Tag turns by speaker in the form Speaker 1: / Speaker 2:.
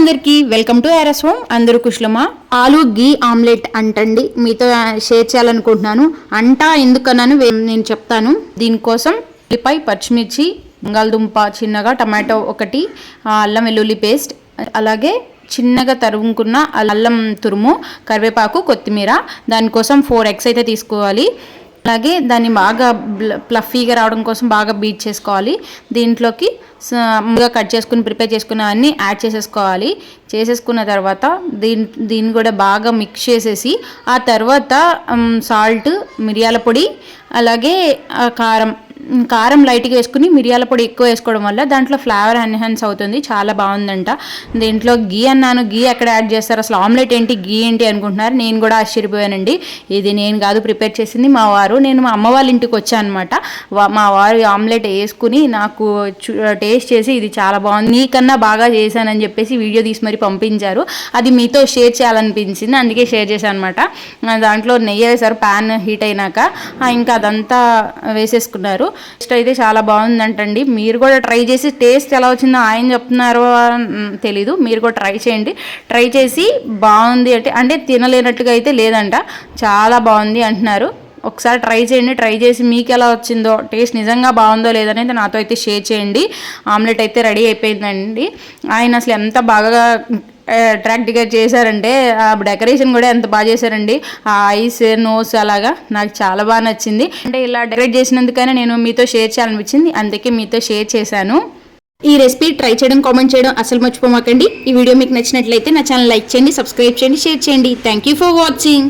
Speaker 1: అందరికీ welcome to RS home. అందరూ కుశలమా? ఆలు గీ ఆమ్లెట్ అంటండి మీతో షేర్ చేయాలనుకుంటున్నాను. అంటా ఎందుకన్నాను నేను చెప్తాను. దీనికోసం ఉల్లిపాయ, పచ్చిమిర్చి, బంగాళదుంప చిన్నగా, టమాటో ఒకటి, అల్లం వెల్లుల్లి పేస్ట్, అలాగే చిన్నగా తరుగుకున్న అల్లం తురుము, కరివేపాకు, కొత్తిమీర. దానికోసం 4 eggs అయితే తీసుకోవాలి. అలాగే దాన్ని బాగా ప్లఫీగా రావడం కోసం బాగా బీట్ చేసుకోవాలి. దీంట్లోకి కట్ చేసుకుని ప్రిపేర్ చేసుకున్న అన్నీ యాడ్ చేసేసుకోవాలి. చేసేసుకున్న తర్వాత దీన్ని కూడా బాగా మిక్స్ చేసేసి ఆ తర్వాత సాల్ట్, మిరియాల పొడి, అలాగే కారం లైట్గా వేసుకుని మిరియాల పొడి ఎక్కువ వేసుకోవడం వల్ల దాంట్లో ఫ్లేవర్ ఎన్హాన్స్ అవుతుంది. చాలా బాగుందంట. దీంట్లో గీ అన్నాను, గీ ఎక్కడ యాడ్ చేస్తారు, అసలు ఆమ్లెట్ ఏంటి, గీ ఏంటి అనుకుంటున్నారు. నేను కూడా ఆశ్చర్యపోయానండి. ఇది నేను కాదు ప్రిపేర్ చేసింది, మా వారు. నేను మా అమ్మ వాళ్ళ ఇంటికి వచ్చాను అనమాట. మా వారు ఆమ్లెట్ వేసుకుని నాకు టేస్ట్ చేసి ఇది చాలా బాగుంది, నీకన్నా బాగా చేశానని చెప్పేసి వీడియో తీసి మరి పంపించారు. అది మీతో షేర్ చేయాలనిపించింది, అందుకే షేర్ చేశాను అనమాట. దాంట్లో నెయ్యి వేశారు, ప్యాన్ హీట్ అయినాక ఇంకా అదంతా వేసేసుకున్నారు. టేస్ట్ అయితే చాలా బాగుందంటండి. మీరు కూడా ట్రై చేసి టేస్ట్ ఎలా వచ్చిందో ఆయన చెప్తున్నారో తెలీదు, మీరు కూడా ట్రై చేయండి. ట్రై చేసి బాగుంది అంటే తినలేనట్టుగా అయితే లేదంట, చాలా బాగుంది అంటున్నారు. ఒకసారి ట్రై చేయండి. ట్రై చేసి మీకు ఎలా వచ్చిందో, టేస్ట్ నిజంగా బాగుందో లేదనేది నాతో అయితే షేర్ చేయండి. ఆమ్లెట్ అయితే రెడీ అయిపోయిందండి. ఆయన అసలు ఎంత బాగా అట్రాక్ట్గా చేశారంటే ఆ డెకరేషన్ కూడా ఎంత బాగా చేశారండి. ఆ ఐస్, నోస్ అలాగా నాకు చాలా బాగా నచ్చింది. అంటే ఇలా డెకరేట్ చేసినందుకైనా నేను మీతో షేర్ చేయాలనిపించింది, అందుకే మీతో షేర్ చేశాను. ఈ రెసిపీ ట్రై చేయడం, కామెంట్ చేయడం అసలు మర్చిపోమాకండి. ఈ వీడియో మీకు నచ్చినట్లయితే నా ఛానల్ లైక్ చేయండి, సబ్స్క్రైబ్ చేయండి, షేర్ చేయండి. Thank you for watching.